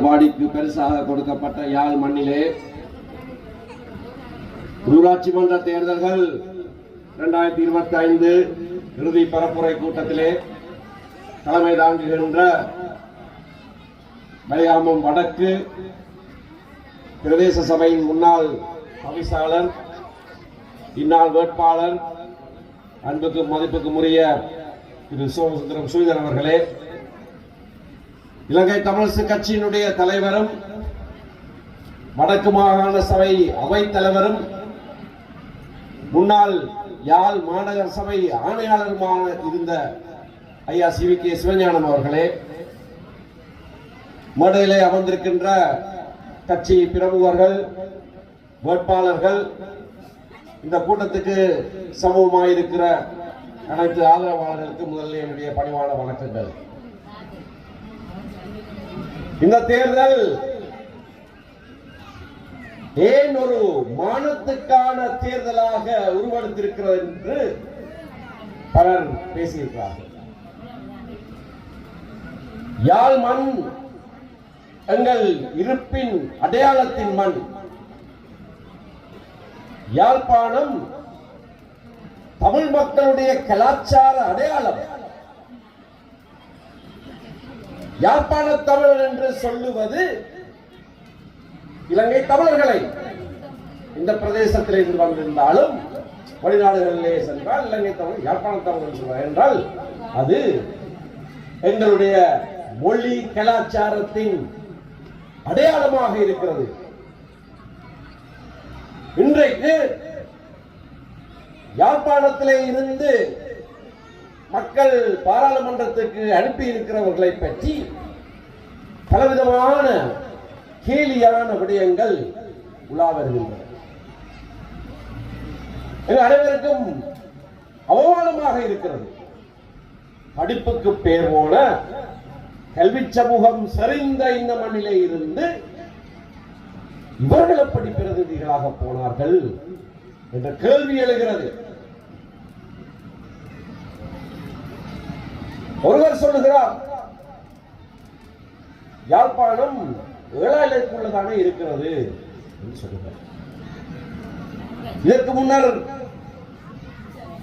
பாடிக்கு பெருசாக கொடுக்கப்பட்ட யாழ் மண்ணிலே ஊராட்சி மன்ற தேர்தல்கள் 2025 இறுதி பரப்புரை கூட்டத்திலே தலைமை தாங்குகின்ற மலையாமம் வடக்கு பிரதேச சபையின் முன்னாள் தவிசாளர் இந்நாள் வேட்பாளர் அன்புக்கும் மதிப்புக்கும் உரிய திரு சோமசுந்தரம் ஸ்ரீதரன் அவர்களே, இலங்கை தமிழரசு கட்சியினுடைய தலைவரும் வடக்கு மாகாண சபை அவைத் தலைவரும் முன்னாள் யாழ் மாநகர சபை ஆணையாளருமான இருந்த ஐயா CVK சிவஞானம் அவர்களே, மேடையிலே அமர்ந்திருக்கின்ற கட்சி பிரமுகர்கள், வேட்பாளர்கள், இந்த கூட்டத்துக்கு சமூகமாயிருக்கிற அனைத்து ஆதரவாளர்களுக்கு முதலில் என்னுடைய பணிவான வணக்கங்கள். இந்த தேர்தல் ஏன் ஒரு மானத்துக்கான தேர்தலாக உருவெடுத்திருக்கிறது என்று பலர் பேசியிருக்கிறார்கள். யாழ் மண் எங்கள் இருப்பின் அடையாளத்தின் மண். யாழ்ப்பாணம் தமிழ் மக்களுடைய கலாச்சார அடையாளம். யாழ்ப்பாண தமிழர் என்று சொல்லுவது இலங்கை தமிழர்களை இந்த பிரதேசத்தில் இருந்து வந்திருந்தாலும் வெளிநாடுகளிலே சென்றால் இலங்கை தமிழ் யாழ்ப்பாண தமிழர் சொல்வார் என்றால் அது எங்களுடைய மொழி கலாச்சாரத்தின் அடையாளமாக இருக்கிறது. இன்றைக்கு யாழ்ப்பாணத்திலே இருந்து மக்கள் பாராளுமன்றத்துக்கு அனுப்பி இருக்கிறவர்களை பற்றி பலவிதமான கேலியான விடயங்கள் உலா வருகின்றன. அனைவருக்கும் அவமானமாக இருக்கிறது. படிப்புக்கு பேர் போன கல்வி சமூகம் சரிந்த இந்த மண்ணிலே இருந்து இவர்கள் எப்படி பிரதிநிதிகளாக போனார்கள் என்ற கேள்வி எழுகிறது. ஒருவர் சொல்லுகிறார், யாழ்ப்பாணம் 7,000க்குள்ளதானே இருக்கிறது என்று சொல்லுகிறார். இதற்கு முன்னர்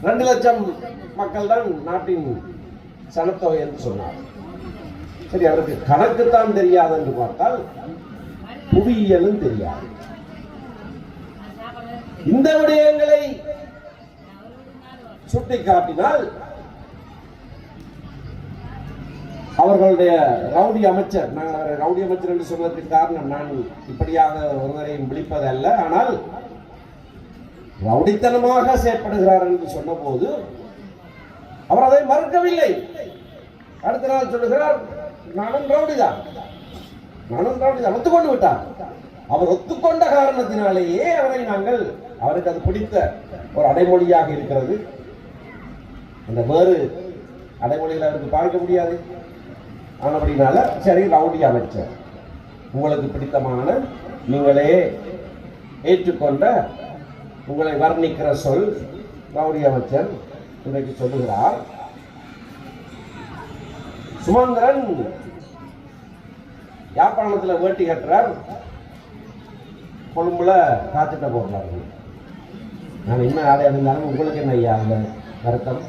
2 லட்சம் மக்கள் தான் நாட்டின் சனத்தொகை என்று சொன்னார். சரி, அவருக்கு கணக்குத்தான் தெரியாது என்று பார்த்தால் புவியியலும் தெரியாது. இந்த விடயங்களை சுட்டிக்காட்டினால் அவர்களுடைய ரவுடி அமைச்சர், நான் ரவுடி அமைச்சர் என்று சொல்வதற்கு காரணம் நான் இப்படியாக ஒருவரையும் விழிப்பதல்ல, ஆனால் ரவுடித்தனமாக செயற்படுகிறார் என்று சொன்ன போது அவர் அதை மறுக்கவில்லை. அடுத்த நாள் சொல்லுகிறார், நானும் ரவுடிதான், நானும் ரவுடிதான், ஒத்துக்கொண்டு விட்டார். அவர் ஒத்துக்கொண்ட காரணத்தினாலேயே அவரை நாங்கள், அவருக்கு அது பிடித்த ஒரு அடைமொழியாக இருக்கிறது. அந்த வேறு அடைமொழியில் அவருக்கு பார்க்க முடியாது. ஆனபடினால சரி, ரவுடி அமைச்சர், உங்களுக்கு பிடித்தமான நீங்களே ஏற்றுக்கொண்ட உங்களை வர்ணிக்கிற சொல் ரவுடி அமைச்சர் இன்றைக்கு சொல்லுகிறார். சுமந்திரன் யாழ்ப்பாணத்தில் வேட்டி கட்டுறார், கொழும்புல காத்துட்ட போடுறாரு. நான் இன்னும் ஆளே இருந்தாலும் உங்களுக்கு என்ன ஐயா அந்த வருத்தம்?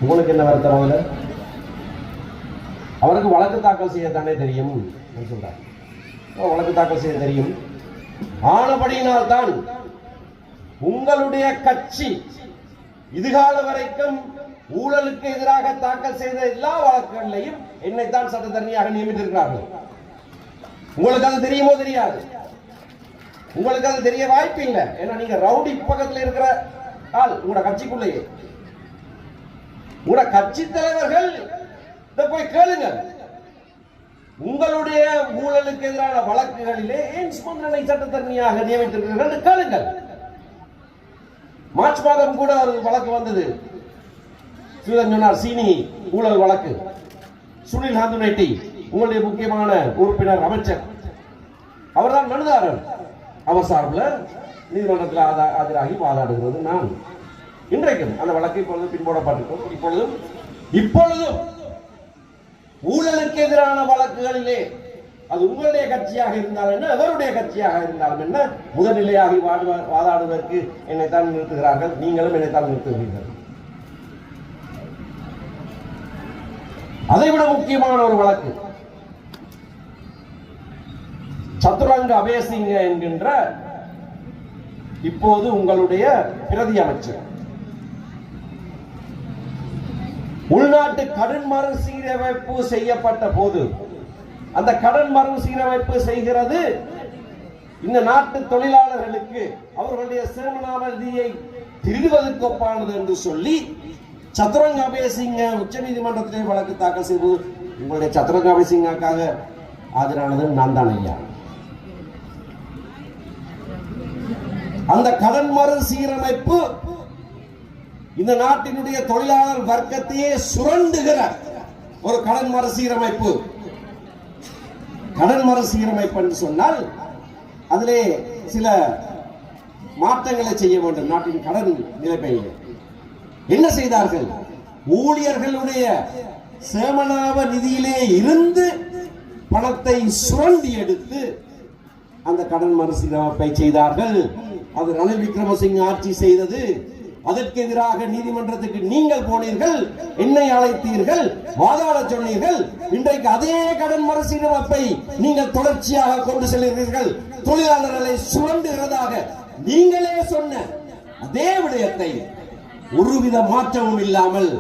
உங்களுக்கு என்ன வருத்தம்? அதுல அவருக்கு வழக்கு தாக்கல் செய்ய தானே தெரியும் சொல்றார். வழக்கு தாக்கல் செய்ய தெரியும். ஆனபடியினால் தான் உங்களுடைய கட்சி இதுகால வரைக்கும் ஊழலுக்கு எதிராக தாக்கல் செய்த எல்லா வழக்குகளையும் என்னைத்தான் சட்டத்தரணியாக நியமித்திருக்கிறார்கள். உங்களுக்கு அது தெரியுமோ தெரியாது. உங்களுக்கு அது தெரிய வாய்ப்பு இல்லை. ஏன்னா நீங்க ரவுடி பக்கத்தில் இருக்கிற ஆள் உங்களோட கட்சிக்குள்ளேயே. உங்களோட கட்சி தலைவர்கள் போய் கேளுங்க, உங்களுடைய ஊழலுக்கு எதிரான வழக்குகளிலே ஏன் சுமந்திரனை சட்டத்தரணியாக நியமித்திருக்கிறார்கள் கேளுங்கள். மார்ச் மாதம் கூட ஒரு வழக்கு வந்தது. சொன்னார், சீனி ஊழல் வழக்கு. சுனில் ஹந்துனெட்டி உங்களுடைய முக்கியமான உறுப்பினர் அமைச்சர், அவர்தான் மனுதாரர். அவர் சார்பில் நீதிமன்றத்தில் ஆஜராகி வாதாடுகிறது நான். இன்றைக்கும் அந்த வழக்கு இப்பொழுது பின்போடப்பட்டிருக்கிறோம். இப்பொழுதும் ஊழலுக்கு எதிரான வழக்குகளிலே அது உங்களுடைய கட்சியாக இருந்தாலும் என்ன, எவருடைய கட்சியாக இருந்தாலும் என்ன, முதல்நிலையாகி வாதாடுவதற்கு என்னைத்தான் நிறுத்துகிறார்கள். நீங்களும் என்னைத்தான் நிறுத்துகிறீர்கள். அதைவிட முக்கியமான ஒரு வழக்கு சதுரங்க அபேசிங்க என்கின்ற இப்போது உங்களுடைய பிரதி அமைச்சர் உள்நாட்டு கடன் மறுசீரமைப்பு செய்யப்பட்ட போது அந்த கடன் மறுசீரமைப்பு செய்கிறது இந்த நாட்டு தொழிலாளர்களுக்கு அவர்களுடைய சேமநாமதியை திருடுவதற்கு ஒப்பானது என்று சொல்லி சதுரங்க அபேசிங்க உச்ச நீதிமன்றத்திலே வழக்கு தாக்கல் செய்வது உங்களுடைய சதுரங்க அபேசிங்காக ஆஜரானது நான் தான் ஐயா. அந்த கடன் மறுசீரமைப்பு இந்த நாட்டினுடைய தொழிலாளர் வர்க்கத்தையே சுரண்டுகிற ஒரு கடன் மறுசீரமைப்பு. கடன் மறுசீரமைப்பு என்று சொன்னால் அதிலே சில மாற்றங்களை செய்ய வேண்டும். நாட்டின் கடன் நிலைமையில் என்ன செய்தார்கள்? ஊழியர்களுடைய சேமநாம நிதியிலே இருந்து பணத்தை சுரண்டி எடுத்து அந்த கடன் மறுசீரமைப்பை செய்தார்கள். அது ரணில் விக்ரமசிங்க ஆட்சி செய்தது. அதற்கு எதிராக நீதிமன்றத்துக்கு நீங்கள் போனீர்கள், என்னை அழைத்தீர்கள், வாதாட சொன்னீர்கள். இன்றைக்கு அதே கடன் மறுசீரமைப்பை நீங்கள் தொடர்ச்சியாக கொண்டு செல்கிறீர்கள். தொழிலாளர்களை சுரண்டுகிறதாக நீங்களே சொன்ன அதே விடயத்தை ஒருவித மாற்றமும் இல்லாமல்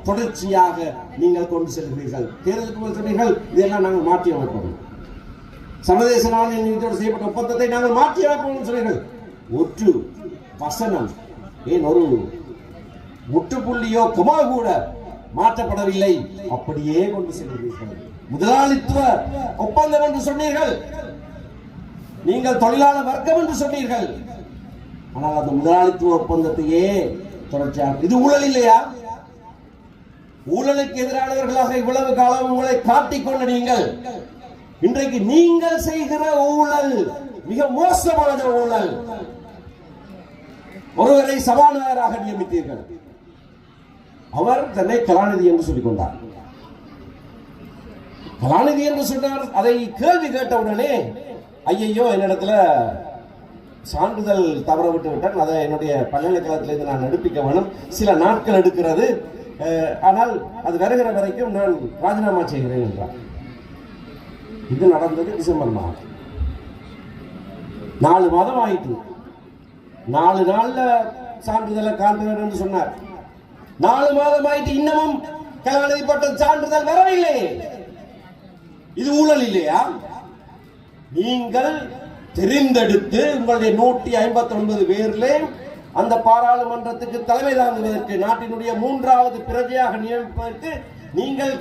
தொடர்ச்சியாக நீங்கள் கொண்டு செல்கிறீர்கள். தேர்தலுக்கு சொன்னீர்கள் இதெல்லாம் நாங்கள் மாற்றி அமைப்போம், சர்வதேச நாணய நிதியோடு செய்யப்பட்ட ஒப்பந்தத்தை நாங்கள் மாற்றி அமைப்போம் சொன்னீர்கள். ஒற்று வசனம், ஏன் ஒரு முற்றுப்புள்ளியோ கமா கூட மாற்றப்படவில்லை. அப்படியே கொண்டு செல்கிறீர்கள். முதலாளித்துவ ஒப்பந்தம் என்று சொன்னீர்கள், நீங்கள் தொழிலாளர் வர்க்கம் என்று சொன்னீர்கள். ஆனால் அந்த முதலாளித்துவ ஒப்பந்தத்தையே தொடர்ச்சியாக, இது ஊழல் இல்லையா? ஊழலுக்கு எதிரானவர்களாக இவ்வளவு காலம் உங்களை காட்டிக்கொண்ட நீங்கள் இன்றைக்கு நீங்கள் செய்கிற ஊழல் மிக மோசமான ஊழல். ஒருவரை சபாநாயகராக நியமித்தீர்கள். அவர் தன்னை கலாநிதி என்று சொல்லிக் கொண்டார். கலாநிதி என்று சொன்னார். அதை கேள்வி கேட்டவுடனே ஐயையோ என்னிடத்துல சான்றிதழ் தவற விட்டு விட்டால் அதை என்னுடைய பல்கலைக்கழகத்திலிருந்து நான் எடுப்பிக்க வேணும், சில நாட்கள் எடுக்கிறது, ஆனால் அது வருகிற வரைக்கும் நான் ராஜினாமா செய்கிறேன் என்றார். இது நடந்தது டிசம்பர் மாதம். 4 மாதம் ஆயிற்று. 4 நாள்ல சான்றிதழை காண்கிறேன் என்று சொன்னார். 4 மாதம் ஆயிட்டு இன்னமும் கலாநிதி பட்ட சான்றிதழ் வரவில்லை. இது ஊழல் இல்லையா? நீங்கள் தெரிந்தெடுத்து உங்களுடைய 159 பேரிலே அந்த பாராளுமன்றத்துக்கு தலைமை தாங்குவதற்கு, நாட்டினுடைய 3வது பிரஜையாக நியமிப்பதற்கு நீங்கள்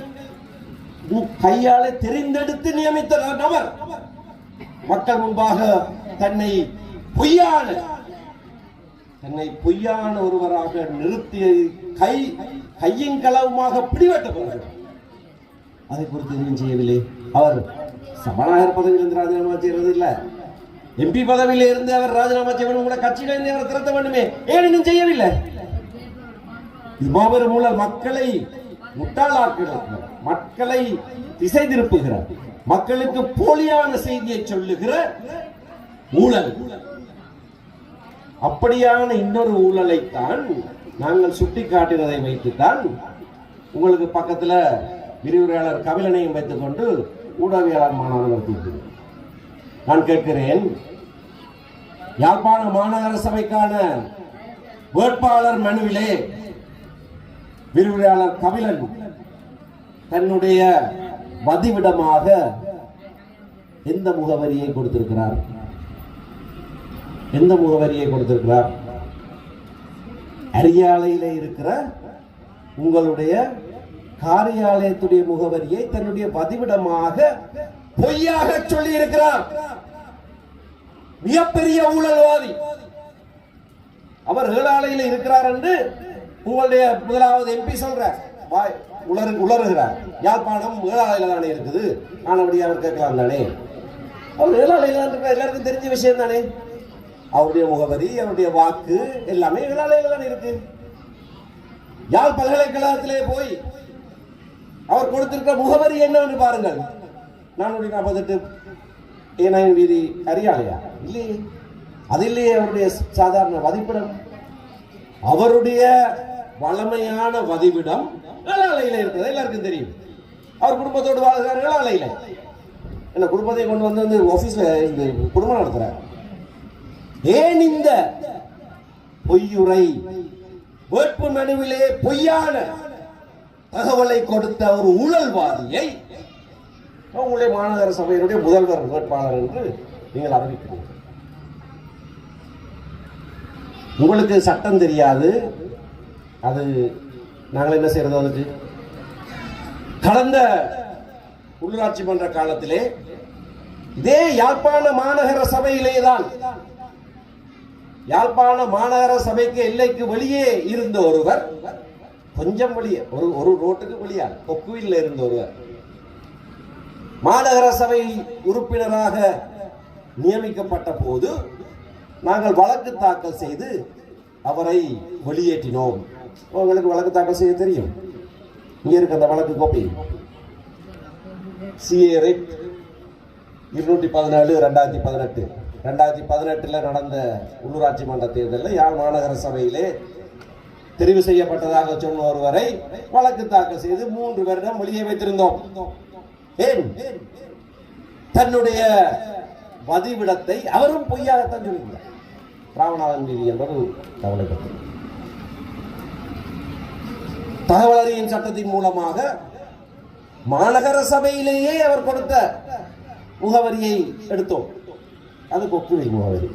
கையாலே தெரிந்தெடுத்து நியமித்த நபர் மக்கள் முன்பாக தன்னை பொய்யான ஒருவராக நிறுத்திய கையின் களவுமாக பிடிபட்டவர்கள். அதை குறித்து எதுவும் செய்யவில்லை. அவர் சபாநாயகர் பதவியிலிருந்து ராஜினாமா செய்யறது இல்ல, எம்பி பதவியில இருந்து அவர் ராஜினாமா செய்யணும், கூட கட்சியிலிருந்து அவர் திரட்ட வேண்டுமே, ஏன் இன்னும் செய்யவில்லை? மாபெரும் ஊழல். மக்களை முட்டாளாக்குகிறார், மக்களை திசை திருப்புகிறார், மக்களுக்கு போலியான செய்தியை சொல்லுகிற ஊழல். அப்படியான இன்னொரு ஊழலைத்தான் நாங்கள் சுட்டி காட்டினதை வைத்துத்தான் உங்களுக்கு பக்கத்துல விரிவுரையாளர் கபிலனையும் வைத்துக் கொண்டு ஊடகவியலாளர் மாநாடு நடத்தியிருக்கிறேன். நான் கேட்கிறேன், யாழ்ப்பாண மாநகர சபைக்கான வேட்பாளர் மனுவிலே விரிவுரையாளர் கபிலன் தன்னுடைய வதிவிடமாக எந்த முகவரியை கொடுத்திருக்கிறார்? எந்த முகவரியை கொடுத்திருக்கிறார்? அரியாலையில இருக்கிற உங்களுடைய காரியாலயத்துடைய முகவரியை தன்னுடைய வதிவிடமாக பொய்யாக சொல்லி இருக்கிறார். மிகப்பெரிய ஊழல்வாதி அவர் ஏழாலையில் இருக்கிறார் என்று உங்களுடைய முதலாவது எம்பி சொல்ற உளறுகிறார். யாழ்ப்பாணம் ஏழாலையில தானே இருக்குது, நான் அப்படி அவர் கேட்கலாம் தானே? அவர் ஏழாலையில எல்லாருக்கும் தெரிஞ்ச விஷயம் தானே. அவருடைய முகவரி, அவருடைய வாக்கு எல்லாமே ஏழாலையில தானே இருக்கு. யாழ் பல்கலைக்கழகத்திலே போய் அவர் கொடுத்திருக்கிற முகவரி என்னவென்று பாருங்கள். 448 ஏனாயின் வீதி அறியாலையா? இல்லையே, அது இல்லையே அவருடைய சாதாரண வதிப்பிடம். அவருடைய வளமையான வதிவிடம் ஏழாலையில இருக்கிறது எல்லாருக்கும் தெரியும். அவர் குடும்பத்தோடு வாழ்கிறார் ஏழாலையில. என்ன குடும்பத்தை கொண்டு வந்து ஆபீஸ்ல இந்த குடும்பம் நடத்துறார். ஏன் இந்த பொய்யுரை? வேட்பு மனுவிலே பொய்யான தகவலை கொடுத்த ஒரு ஊழல்வாதியை உங்களுடைய மாநகர சபையினுடைய முதல்வர் வேட்பாளர் என்று நீங்கள் அறிவிக்கிறீர்கள். உங்களுக்கு சட்டம் தெரியாது. அது நாங்கள் என்ன செய்யறது? அதுக்கு கடந்த உள்ளாட்சி மன்ற காலத்திலே இதே யாழ்ப்பாண மாநகர சபையிலேதான், யாழ்ப்பாண மாநகர சபைக்கு எல்லைக்கு வெளியே இருந்த ஒருவர், கொஞ்சம் வெளியே ஒரு ரோட்டுக்கு வெளியே கொக்குவில் இருந்த ஒருவர் மாநகர சபை உறுப்பினராக நியமிக்கப்பட்ட போது நாங்கள் வழக்கு தாக்கல் செய்து அவரை வெளியேற்றினோம். உங்களுக்கு வழக்கு தாக்கல் செய்ய தெரியும். இங்க இருக்கு அந்த வழக்கு கோப்பி. CA 217/2018 2018 நடந்த உள்ளூராட்சி மன்ற தேர்தலில் யாழ் மாநகர சபையிலே தெரிவு செய்யப்பட்டதாக சொன்ன ஒருவரை வழக்கு தாக்கல் செய்து 3 வருடம் வெளியே வைத்திருந்தோம். ஏன்? தன்னுடைய வதிவிடத்தை அவரும் பொய்யாகத்தான் சொல்லுகிறார். ராமநாதன் வீதி என்பது கவலை பற்றி தகவல் அறியும் சட்டத்தின் மூலமாக மாநகர சபையிலேயே அவர் கொடுத்த முகவரியை எடுத்தோம். அது கொக்குவில் முகவரி.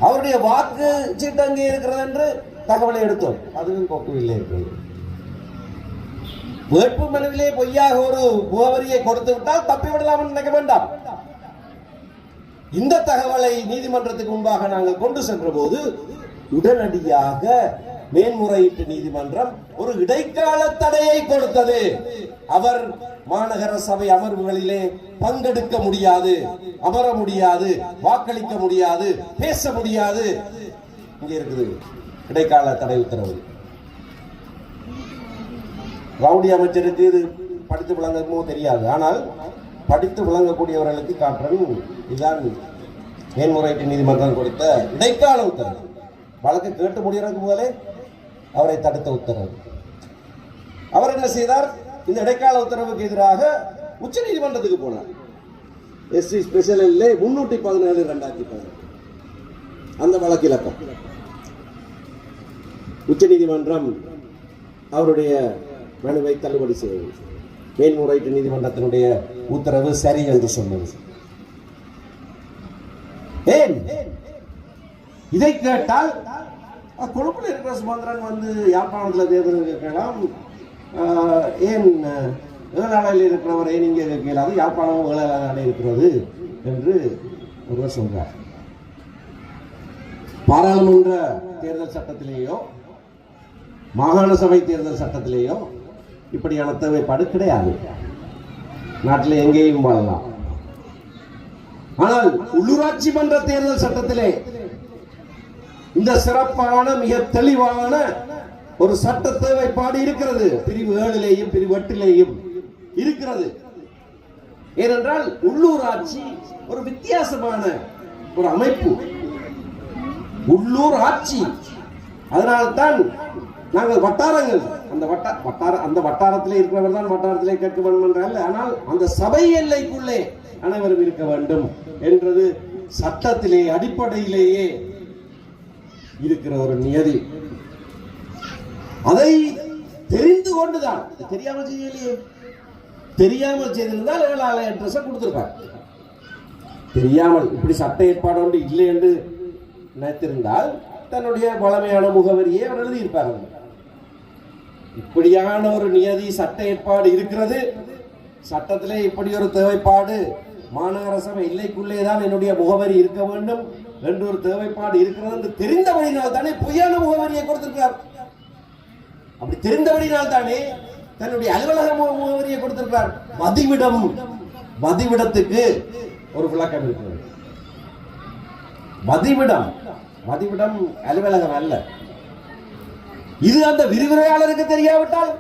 அவருடைய வாக்கு சீட்டு அங்கே இருக்கிறது என்று தகவலை எடுத்தோம். அதுவும் கொக்குவில் இருக்கிறது. வேட்பு மனுவிலே பொய்யாக ஒரு முகவரியை கொடுத்து விட்டால் தப்பிவிடலாம் நினைக்க வேண்டாம். இந்த தகவலை நீதிமன்றத்துக்கு முன்பாக நாங்கள் கொண்டு சென்ற போது உடனடியாக மேன்முறையீட்டு நீதிமன்றம் ஒரு இடைக்கால தடையை கொடுத்தது. அவர் மாநகர சபை அமர்வுகளிலே பங்கெடுக்க முடியாது, அமர முடியாது, வாக்களிக்க முடியாது, பேச முடியாது. இங்க இருக்குது இடைக்கால தடை உத்தரவு. ரவுடி அமைச்சருக்கு இது படித்து விளங்கமோ தெரியாது. ஆனால் படித்து விளங்கக்கூடியவர்களுக்கு காட்டுறன் இதுதான் மேன்முறையீட்டு நீதிமன்றம் கொடுத்த இடைக்கால உத்தரவு. வழக்கு கேட்டு முடியறதுக்கு முதலே அவரை தடுத்த உத்தரவு. அவர் என்ன செய்தார்? இந்த இடைக்கால உத்தரவுக்கு எதிராக உச்ச நீதிமன்றத்துக்கு போனார். SC ஸ்பெஷல் 317/2018 அந்த வழக்கு இலக்கம். உச்ச நீதிமன்றம் அவருடைய மனுவை தள்ளுபடி செய்தது. மேன்முறையீட்டு நீதிமன்றத்தினுடைய உத்தரவு சரி என்று சொன்னது. ஏன் இதை கேட்டால் கொழும்புல இருக்கிற சுமந்திரன் வந்து யாழ்ப்பாணத்தில் தேர்தல் கேட்கலாம். ஏன் ஏழாலையில் இருக்கிறவர் ஏன் இங்கே கேட்கலாது? யாழ்ப்பாணம் ஏழாலை இருக்கிறது என்று ஒருவர் சொல்றார். பாராளுமன்ற தேர்தல் சட்டத்திலேயோ மாகாண சபை தேர்தல் சட்டத்திலேயோ இப்படியான தேவைப்பாடு கிடையாது. நாட்டில் எங்கேயும் வாழலாம். ஆனால் உள்ளூராட்சி மன்ற தேர்தல் சட்டத்திலே இந்த சிறப்பான மிக தெளிவான ஒரு சட்ட தேவைப்பாடு இருக்கிறது. பிரிவு 7லேயும் பிரிவு 8லேயும் இருக்கிறது. ஏனென்றால் உள்ளூராட்சி ஒரு வித்தியாசமான ஒரு அமைப்பு, உள்ளூர் ஆட்சி. அதனால்தான் நாங்கள் வட்டாரங்கள் அந்த வட்டாரத்திலே இருக்கிறவர் தான் வட்டாரத்திலே கேட்க வேண்டும் என்றால், ஆனால் அந்த சபை எல்லைக்குள்ளே அனைவரும் இருக்க வேண்டும் என்றது சட்டத்திலே அடிப்படையிலேயே இருக்கிற ஒரு நியதி. அதை தெரிந்து கொண்டுதான், தெரியாமல் செய்யலையே, தெரியாமல் செய்திருந்தால் ஏழாலை அட்ரஸை கொடுத்திருப்பார். தெரியாமல் இப்படி சட்ட ஏற்பாடு ஒன்று இல்லை என்று நினைத்திருந்தால் தன்னுடைய பழமையான முகவரியை அவர் எழுதியிருப்பார். இப்படியான ஒரு நியதி சட்ட ஏற்பாடு இருக்கிறது, சட்டத்திலே இப்படி ஒரு தேவைப்பாடு மாநகர சபை எல்லைக்குள்ளே தான் என்னுடைய முகவரி இருக்க வேண்டும் என்று ஒரு தேவைப்பாடு இருக்கிறது என்று தெரிந்தபடினால் தானே பொய்யான முகவரியை கொடுத்திருக்கிறார். அப்படி தெரிந்தபடினால் தானே தன்னுடைய அலுவலக முகவரியை கொடுத்திருக்கிறார். வதிவிடத்துக்கு ஒரு விளக்கம் இருக்கிறது. வதிவிடம் அலுவலகம் அல்ல. இது அந்த விரிவுரையாளருக்கு தெரியாவிட்டால்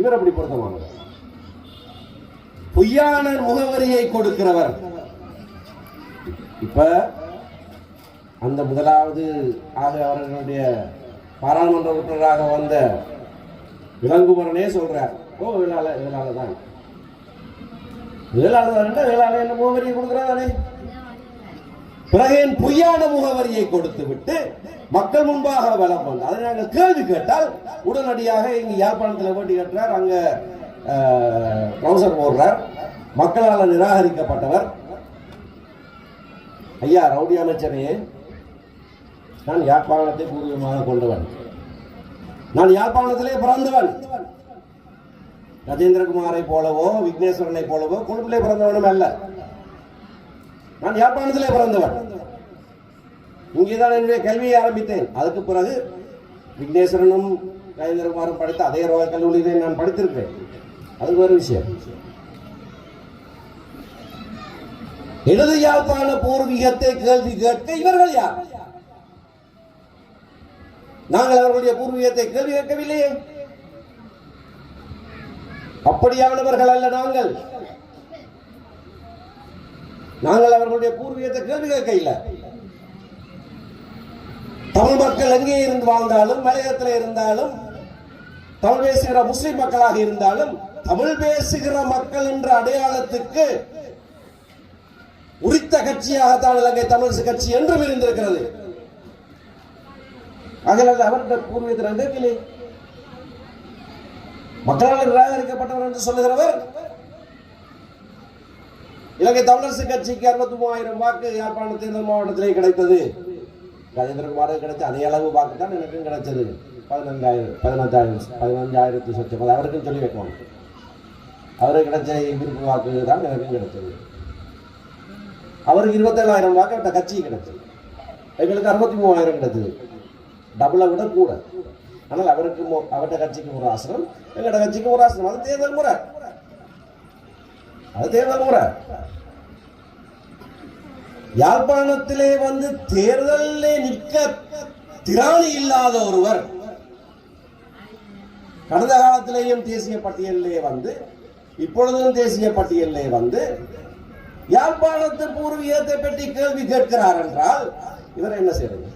இவர் அப்படி பொருத்தமானவர். பொய்யான முகவரியை கொடுக்கிறவர். இப்ப அந்த முதலாவது ஆக அவர்களுடைய பாராளுமன்ற உறுப்பினராக வந்த இளங்குமரனே சொல்றார், ஓ வேளாளர் தான் என்ன முகவரியை கொடுக்கிறாரே. பிறகு என் பொய்யான முகவரியை கொடுத்து விட்டு மக்கள் முன்பாக வலம் வந்து அதை நாங்கள் கேள்வி கேட்டால் உடனடியாக இங்கு யாழ்ப்பாணத்தில் வேண்டி கட்டுறார், அங்க ட்ரௌசர் போடுறார், மக்களால் நிராகரிக்கப்பட்டவர். ஐயா ரவுடி அமைச்சரே, நான் யாழ்ப்பாணத்தை பூர்வீகமாக கொண்டவன், நான் யாழ்ப்பாணத்திலே பிறந்தவன். கஜேந்திரகுமாரை போலவோ விக்னேஸ்வரனை போலவோ கொழும்பிலே பிறந்தவனும் அல்ல, நான் யாழ்ப்பாணத்திலே பிறந்தவன். இங்கேதான் என்னுடைய கல்வியை ஆரம்பித்தேன். அதுக்கு பிறகு விக்னேஸ்வரனும் கஜேந்திரகுமாரும் படித்த அதே ரோயல் கல்லூரியிலே நான் படித்திருக்கிறேன். அது ஒரு விஷயம். எனது யாழ்ப்பாண பூர்வீகத்தை கேள்வி கேட்க இவர்கள் யார்? நாங்கள் அவர்களுடைய பூர்வீகத்தை கேள்வி கேட்கவில்லையே. அப்படியானவர்கள் அல்ல நாங்கள். நாங்கள் அவர்களுடைய பூர்வீகத்தை கேள்வி கேட்க இல்லை. தமிழ் மக்கள் எங்கே இருந்து வாழ்ந்தாலும், மலையத்தில் இருந்தாலும், தமிழ் பேசுகிற முஸ்லிம் மக்களாக இருந்தாலும், தமிழ் பேசுகிற மக்கள் என்ற அடையாளத்துக்கு உரித்த கட்சியாகத்தான் இலங்கை தமிழரசு கட்சி என்றும் இருந்திருக்கிறது. அவருடைய பூர்வீகத்தில் மக்களால் நிராகரிக்கப்பட்டவர் என்று சொல்லுகிறவர் இலங்கை தமிழரசு கட்சிக்கு 63,000 வாக்கு யாழ்ப்பாண தேர்தல் மாவட்டத்திலே கிடைத்தது. கஜேந்திரகுமாருக்கு கிடைச்ச அதே அளவு வாக்கு தான் எனக்கும் கிடைச்சது. 15,000 சொச்சம் அவருக்கும் சொல்லி வைக்கணும். அவருக்கு கிடைச்ச விருப்பு வாக்கு தான் எனக்கும் கிடைச்சது. அவருக்கு 27,000 வாக்கு அவர்கிட்ட கட்சி கிடைச்சது. எங்களுக்கு 63,000 கிடைச்சது, டபுளை விட கூட. ஆனால் அவருக்கு அவர்கிட்ட கட்சிக்கு ஒரு ஆசனம், எங்கட கட்சிக்கு ஒரு ஆசனம். அது தேர்தல் முறை, அது தேர்தல் முறை. யாழ்ப்பாணத்திலே வந்து தேர்தலிலே நிற்க திராணி இல்லாத ஒருவர் கடந்த காலத்திலேயும் தேசிய பட்டியலிலே வந்து, இப்பொழுதும் தேசிய பட்டியலிலே வந்து யாழ்ப்பாணத்து பூர்வீகத்தை பற்றி கேள்வி கேட்கிறார் என்றால் இவர் என்ன செய்யறது?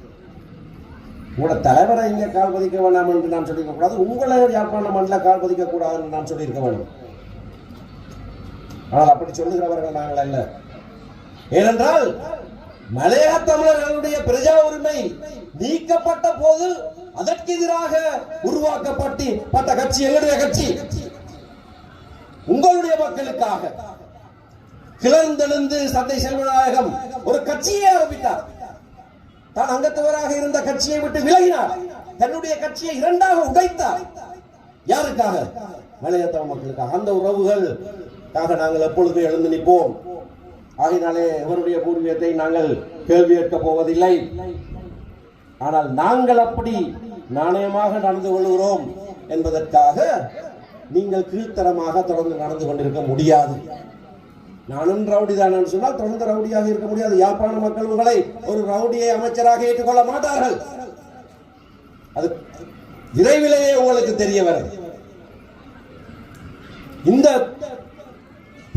உங்களோட தலைவரை இங்கே கால் பதிக்க வேண்டாம் என்று நான் சொல்லியிருக்க கூடாது, உங்களை யாழ்ப்பாண மண்ணில் கால் பதிக்க கூடாது என்று நான் சொல்லியிருக்க வேண்டும். ஆனால் அப்படி சொல்லுகிறவர்கள் நாங்கள் அல்ல. ஏனென்றால் மலையக தமிழர்களுடைய பிரஜா உரிமை நீக்கப்பட்ட போது அதற்கு எதிராக உருவாக்கப்பட்ட கட்சி எங்களுடைய கட்சி. உங்களுடைய மக்களுக்காக கிளர்ந்தெழுந்து சந்தை செல்வநாயகம் ஒரு கட்சியை ஆரம்பித்தார். தான் அங்கத்தவராக இருந்த கட்சியை விட்டு விலகினார். தன்னுடைய கட்சியை இரண்டாக உடைத்தார். யாருக்காக? மலையக தமிழ் மக்களுக்காக. அந்த உறவுகளுக்காக நாங்கள் எப்பொழுதுமே எழுந்து நிற்போம். ஆகினாலே அவருடைய பூர்வீகத்தை நாங்கள் கேள்வி கேட்கப் போவதில்லை. ஆனால் நாங்கள் அப்படி நாணயமாக நடந்து கொள்கிறோம் என்பதற்காக நீங்கள் கீழ்த்தரமாக தொடர்ந்து நடந்து கொண்டிருக்க முடியாது. நானும் ரவுடி தான் சொன்னால் தொடர்ந்து ரவுடியாக இருக்க முடியாது. யாழ்ப்பாண மக்கள் உங்களை ஒரு ரவுடியை அமைச்சராக ஏற்றுக்கொள்ள மாட்டார்கள். அது விரைவிலேயே உங்களுக்கு தெரிய வரும். இந்த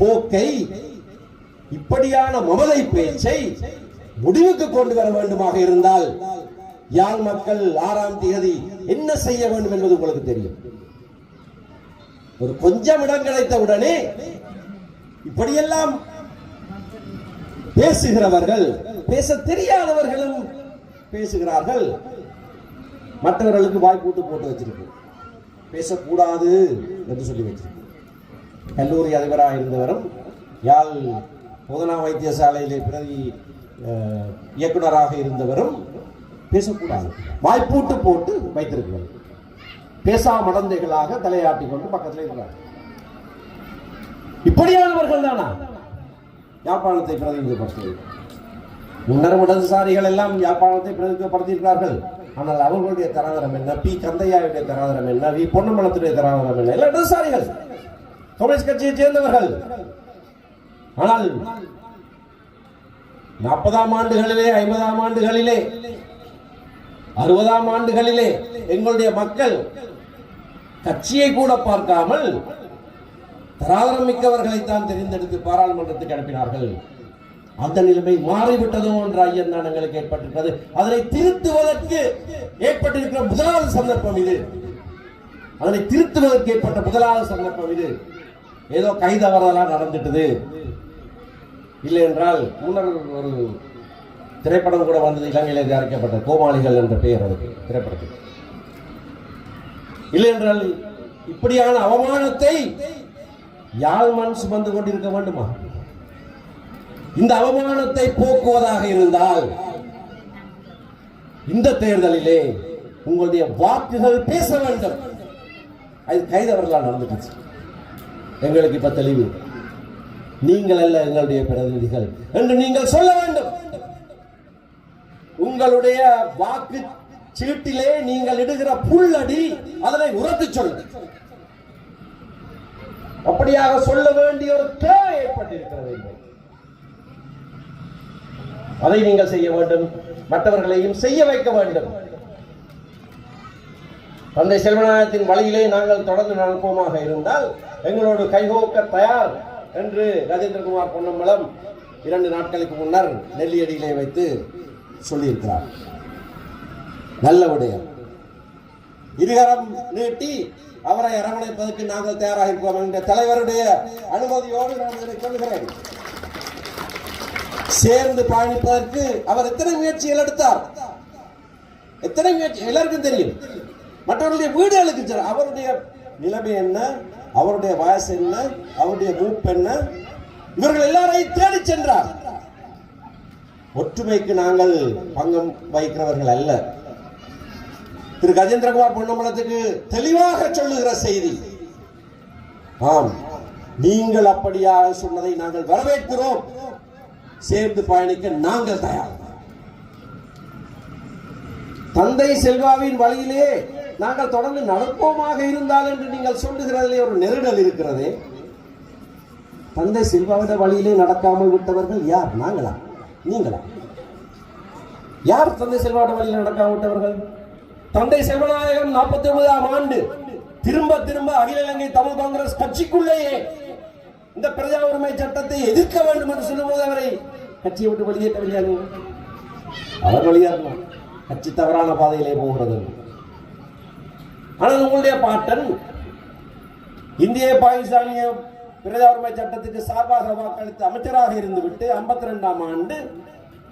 போக்கை, இப்படியான மமதை பேச்சை முடிவுக்கு கொண்டு வர வேண்டுமாக இருந்தால் யாழ் மக்கள் 6ஆம் தேதி என்ன செய்ய வேண்டும் என்பது உங்களுக்கு தெரியும். ஒரு கொஞ்சம் இடம் கிடைத்த உடனே இப்படியெல்லாம் பேசுகிறவர்கள், பேச தெரியாதவர்களும் பேசுகிறார்கள். மற்றவர்களுக்கு வாய்ப்பூட்டு போட்டு வச்சிருக்கு, பேசக்கூடாது என்று சொல்லி வச்சிருக்கு. கல்லூரி அதிபராக இருந்தவரும் யாழ் போதனா வைத்தியசாலையிலே பிரதி இயக்குநராக இருந்தவரும் பேசக்கூடாது வாய்ப்பூட்டு போட்டு வைத்திருக்கிறார். பேசா மடந்தைகளாக தலையாட்டி கொண்டு பக்கத்தில் இருக்கிறார். இப்படியானவர்கள் தானா யாழ்ப்பாணத்தை பிரதிநிதிப்படுத்துவது? முன்னர் இடதுசாரிகள் எல்லாம் யாழ்ப்பாணத்தை பிரதிநிதிப்படுத்தியிருக்கிறார்கள். ஆனால் அவர்களுடைய தராதரம் என்ன? பி கந்தையாவுடைய தராதரம் என்ன? வி பொன்னம்பலத்துடைய தராதரம் என்ன? எல்லாம் இடதுசாரிகள், கம்யூனிஸ்ட் கட்சியை சேர்ந்தவர்கள். ஆனால் 40ஆம் ஆண்டுகளிலே, 50ஆம் ஆண்டுகளிலே, 60ஆம் ஆண்டுகளிலே எங்களுடைய மக்கள் கட்சியை கூட பார்க்காமல் தராதரம் மிக்கவர்களைத்தான் தெரிந்தெடுத்து பாராளுமன்றத்துக்கு அனுப்பினார்கள். அந்த நிலைமை மாறிவிட்டதோ என்ற ஐயம் தான் எங்களுக்கு ஏற்பட்டிருக்கிறது. அதனை திருத்துவதற்கு ஏற்பட்டிருக்கிற முதலாவது சந்தர்ப்பம் இது. அதனை திருத்துவதற்கு ஏற்பட்ட முதலாவது சந்தர்ப்பம் இது. ஏதோ கைதவறலாம் நடந்துட்டது இல்லை என்றால், முன்னர் ஒரு திரைப்படம் கூட வந்தது, இலங்கையில் தயாரிக்கப்பட்ட கோமாளிகள் என்ற பெயர் அதுக்கு திரைப்படத்துக்கு. இல்லை என்றால் இப்படியான அவமானத்தை யாழ் மண் சுமந்து கொண்டிருக்க வேண்டுமா? இந்த அவமானத்தை போக்குவதாக இருந்தால் இந்த தேர்தலிலே உங்களுடைய வாக்குகள் பேச வேண்டும். அது கைதவர்களால் நடந்துச்சு. எங்களுக்கு இப்ப தெளிவு, நீங்கள் அல்ல எங்களுடைய பிரதிநிதிகள் என்று நீங்கள் சொல்ல வேண்டும். உங்களுடைய வாக்கு சீட்டிலே நீங்கள் இடுகிற புல்லடி அதனை உரத்து சொல்ல, அப்படியாக சொல்ல வேண்டிய ஒரு தேவை ஏற்பட்டிருக்கிறது. அதை நீங்கள் செய்ய வேண்டும், மற்றவர்களையும் செய்ய வைக்க வேண்டும். தந்தை செல்வநாயகத்தின் வழியிலே நாங்கள் தொடர்ந்து நடப்போமாக இருந்தால் எங்களோடு கைகோக்க தயார் என்று கஜேந்திரகுமார் பொன்னம்பலம் 2 நாட்களுக்கு முன்னர் நெல்லியடியிலே வைத்து சொல்லியிருக்கிறார். நல்ல விடயம். இருகரம் நீட்டி அவரை அரவணைப்பதற்கு நாங்கள் தயாராக இருக்கிறோம் என்ற தலைவருடைய அனுமதியோடு நான் இதை சொல்கிறேன். சேர்ந்து பயணிப்பதற்கு அவர் எத்தனை முயற்சிகள் எடுத்தார், எத்தனை முயற்சி எல்லாருக்கும் தெரியும். மற்றவர்களுடைய வீடுகளுக்கு அவருடைய நிலைமை என்ன, அவருடைய வயசு என்ன, அவருடைய மூப்பு என்ன, இவர்கள் எல்லாரையும் தேடி சென்றார். ஒற்றுமைக்கு நாங்கள் பங்கம் வகிக்கிறவர்கள் அல்ல. திரு கஜேந்திரகுமார் பொன்னம்பலத்துக்கு தெளிவாக சொல்லுகிற செய்தி, ஆம், நீங்கள் அப்படியாக சொன்னதை நாங்கள் வரவேற்கிறோம், சேர்ந்து பயணிக்க நாங்கள் தயார். தந்தை செல்வாவின் வழியிலே நாங்கள் தொடர்ந்து நடப்போமாக இருந்தால் என்று நீங்கள் சொல்லுகிறதிலே ஒரு நெருடல் இருக்கிறது. தந்தை செல்வாவின் வழியிலே நடக்காமல் விட்டவர்கள் யார்? நாங்களா? நீங்களா? யார் தந்தை செல்வாவின் வழியில் நடக்காமல் விட்டவர்கள்? தந்தை செல்வநாயகம் 49ஆம் ஆண்டு திரும்ப திரும்ப அகில இலங்கை தமிழ் காங்கிரஸ் கட்சிக்குள்ளேயே இந்த பிரஜா உரிமை சட்டத்தை எதிர்க்க வேண்டும் என்று சொல்லும்போது அவரை கட்சியை விட்டு வெளியேற்றவில்லை. அவர் வெளியேறணும், கட்சி தவறான பாதையிலே போகிறது. ஆனால் உங்களுடைய பாட்டன் இந்திய பாகிஸ்தானிய பிரஜா உரிமை சட்டத்துக்கு சார்பாக வாக்களித்து அமைச்சராக இருந்துவிட்டு 52ஆம் ஆண்டு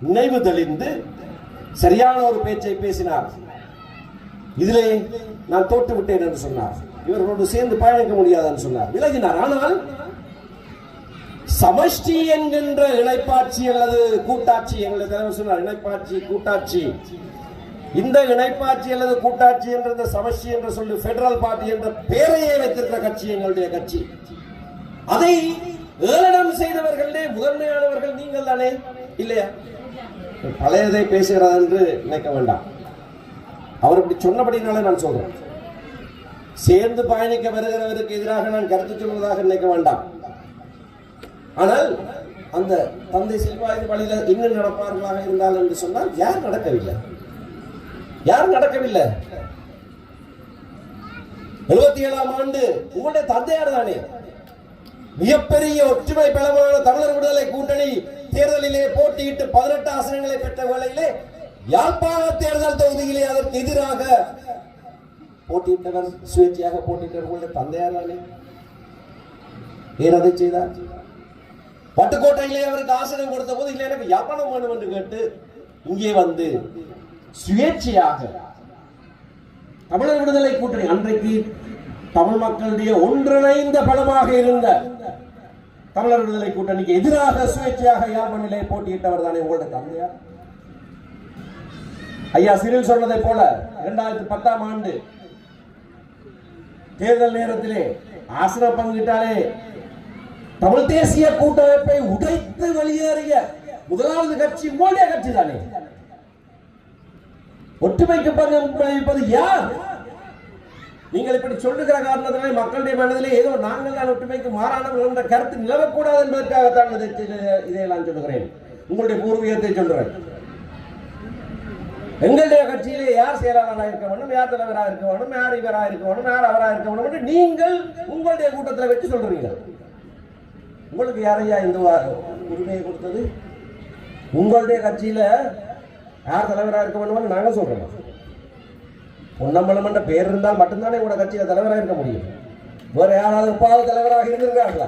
நினைவு தெளிந்து சரியான ஒரு பேச்சை பேசினார். இதிலே நான் தோற்று விட்டேன் என்று சொன்னார். இவர்களோடு சேர்ந்து பயணிக்க முடியாதுன்னு சொன்னார், விலகினார். ஆனால் சமஷ்டி என்கின்ற இணைப்பாட்சி அல்லது கூட்டாட்சி, எங்களுடைய தலைவர் சொன்னார் இணைப்பாட்சி கூட்டாட்சி, இந்த இணைப்பாட்சி அல்லது கூட்டாட்சி என்ற இந்த சமஷ்டி என்று சொல்லி பெடரல் பார்ட்டி என்ற பெயரையே வைத்திருக்கிற கட்சி எங்களுடைய கட்சி. அதை ஏளனம் செய்தவர்களே முதன்மையானவர்கள் நீங்கள் தானே, இல்லையா? பழையதை பேசுகிறார் என்று நினைக்க வேண்டாம். அவர் இப்படி சொன்னபடினாலே நான் சொல்றேன். சேர்ந்து பயணிக்க வருகிறவருக்கு எதிராக நான் கருத்து சொல்வதாக நினைக்க வேண்டாம். ஆனால் அந்த தந்தை செல்வாயின் வழியில இன்னும் நடப்பார்களாக இருந்தால் என்று சொன்னால் யார் நடக்கவில்லை? யார் நடக்கவில்லை? 77ஆம் ஆண்டு உங்களுடைய தந்தையார் தானே மிகப்பெரிய ஒற்றுமை பலமான தமிழர் விடுதலை கூட்டணி தேர்தலிலே போட்டியிட்டு 18 ஆசனங்களை பெற்ற வேளையிலே யாழ்ப்பாண தேர்தல் தொகுதியிலே அதற்கு எதிராக போட்டியிட்டவர், சுயேட்சையாக போட்டியிட்டவர் உங்களுடைய தந்தையார் தானே. ஏன் அதை செய்தார்? பட்டுக்கோட்டையிலே அவருக்கு ஆசனம் கொடுத்த போது இல்லை எனக்கு யாழ்ப்பாணம் வேண்டும் என்று கேட்டு இங்கே வந்து சுயேட்சையாக தமிழர் விடுதலை கூட்டணி அன்றைக்கு தமிழ் மக்களுடைய ஒன்றிணைந்த பலமாக இருந்த தமிழர் விடுதலை கூட்டணிக்கு எதிராக சுயேட்சையாக யாழ்ப்பாணிலே போட்டியிட்டவர் தானே உங்களுடைய தந்தையார். ஐயா சிறில் சொன்னதை போல 2010ஆம் ஆண்டு தேர்தல் நேரத்திலே ஆசன பங்கிட்டாலே தமிழ் தேசிய கூட்டமைப்பை உடைத்து வெளியேறிய முதலாவது கட்சி உங்களுடைய கட்சி தானே. ஒற்றுமைக்கு பங்களிப்பது யார்? நீங்கள் இப்படி சொல்லுகிற காரணத்தினாலே மக்களுடைய மனதிலே ஏதோ நாங்கள் தான் ஒற்றுமைக்கு மாறானவர்கள் என்ற கருத்து நிலவக்கூடாது என்பதற்காகத்தான் இதையெல்லாம் சொல்லுகிறேன். உங்களுடைய பூர்வீகத்தை சொல்றேன். எங்களுடைய கட்சியிலே யார் செயலாளராக இருக்க வேண்டும், யார் தலைவராக இருக்க வேண்டும், யார் இவராக இருக்க வேண்டும், யார் அவராக இருக்க வேண்டும் என்று நீங்கள் உங்களுடைய கூட்டத்தில் வச்சு சொல்றீங்க. உங்களுக்கு யாரையா இந்த உரிமையை கொடுத்தது? உங்களுடைய கட்சியில யார் தலைவராக இருக்க வேண்டும் நாங்க சொல்றோம். பொன்னம்பலம் என்ற பேர் இருந்தால் மட்டும்தானே உங்களோட கட்சியில தலைவராக இருக்க முடியும். வேற யாராவது எப்பாவது தலைவராக இருந்திருக்காங்களா?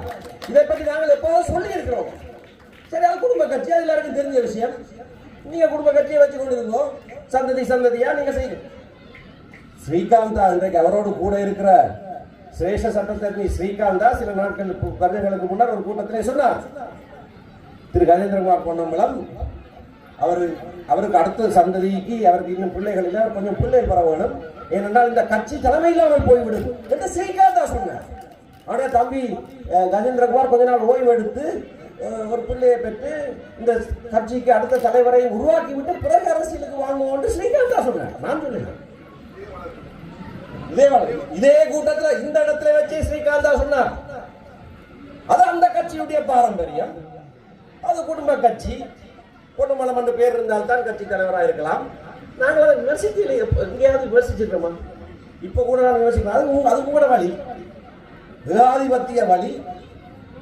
இதை பற்றி நாங்கள் எப்பாவது சொல்லி இருக்கிறோம். சரி, அது குடும்ப கட்சி, அது எல்லாருக்கும் தெரிஞ்ச விஷயம். நீங்க குடும்ப கட்சியை வச்சு கொண்டு இருந்தோம், சந்ததியா நீங்க செய்யுங்க. ஸ்ரீகாந்தா இன்றைக்கு அவரோடு கூட இருக்கிற சிரேஷ்ட சட்டத்தரணி ஸ்ரீகாந்தா சில நாட்கள் வருடங்களுக்கு முன்னர் ஒரு கூட்டத்திலே சொன்னார், திரு கஜேந்திரகுமார் பொன்னம்பலம் அவருக்கு அடுத்த சந்ததிக்கு அவருக்கு இன்னும் பிள்ளைகள் இல்லை, கொஞ்சம் பிள்ளைகள் பெற வேணும், ஏனென்றால் இந்த கட்சி தலைமையில் அவர் போய்விடும் என்று ஸ்ரீகாந்தா சொன்னார். அவருடைய தம்பி கஜேந்திரகுமார் கொஞ்ச நாள் ஓய்வு எடுத்து ஒரு பிள்ளையை பெற்று இந்த கட்சிக்கு அடுத்த தலைவரை உருவாக்கி விட்டு பிறகு அரசியலுக்கு வாங்குவோம் ஸ்ரீகாந்தா சொன்னார். நான் சொல்லுறேன், இதே கூட்டத்தில் இந்த இடத்துல வச்சு ஸ்ரீகாந்தா சொன்னார். அது அந்த கட்சியுடைய பாரம்பரியம், அது குடும்ப கட்சி. பொன்னம்பலம் என்ற பேர் இருந்தால் தான் கட்சி தலைவராக இருக்கலாம். நாங்கள் அதை விமர்சிக்கல, எங்கேயாவது விமர்சிச்சிருக்கோமா? இப்ப கூட நான் விமர்சிக்கிறோம். அது கூட வழி, ஏகாதிபத்திய வழி,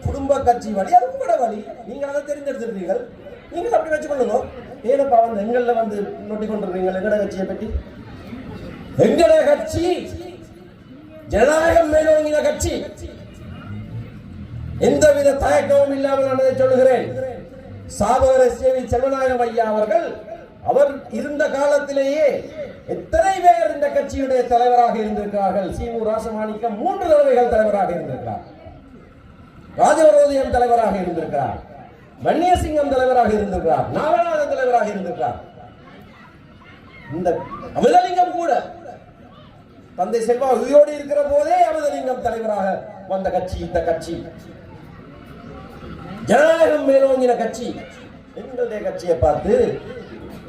குடும்ப கட்சி வழி, அது கூட வழி. நீங்கள் அதை தெரிஞ்செடுத்திருக்கீர்கள், நீங்கள் அப்படி வச்சு கொள்ளுங்க. ஏனப்பா வந்து எங்களில் வந்து நோட்டி கொண்டிருக்கீங்க எங்கட கட்சியை பற்றி? எங்கட கட்சி ஜனநாயகம் மேலோங்கின கட்சி. எந்தவித தயக்கமும் இல்லாமல் நான் அதை சொல்லுகிறேன். சாபகர சேவி செல்வநாயகம் ஐயா அவர்கள் அவர் இருந்த காலத்திலேயே எத்தனை பேர் இந்த கட்சியுடைய தலைவராக இருந்திருக்கிறார்கள். சீமு ராசமாணிக்கம் 3 தடவைகள் தலைவராக இருந்திருக்கிறார். ராஜவரோதியம் தலைவராக இருந்திருக்கிறார். வன்னியசிங்கம் தலைவராக இருந்திருக்கிறார். நாகநாதன் தலைவராக இருந்திருக்கிறார். இந்த அமிர்தலிங்கம் கூட தந்தை செல்வா உயிரோடு இருக்கிற போதே அமிர்தலிங்கம் தலைவராக வந்த கட்சி இந்த கட்சி. ஜனநாயகம் மேலோங்கின கட்சி. எங்களுடைய கட்சியை பார்த்து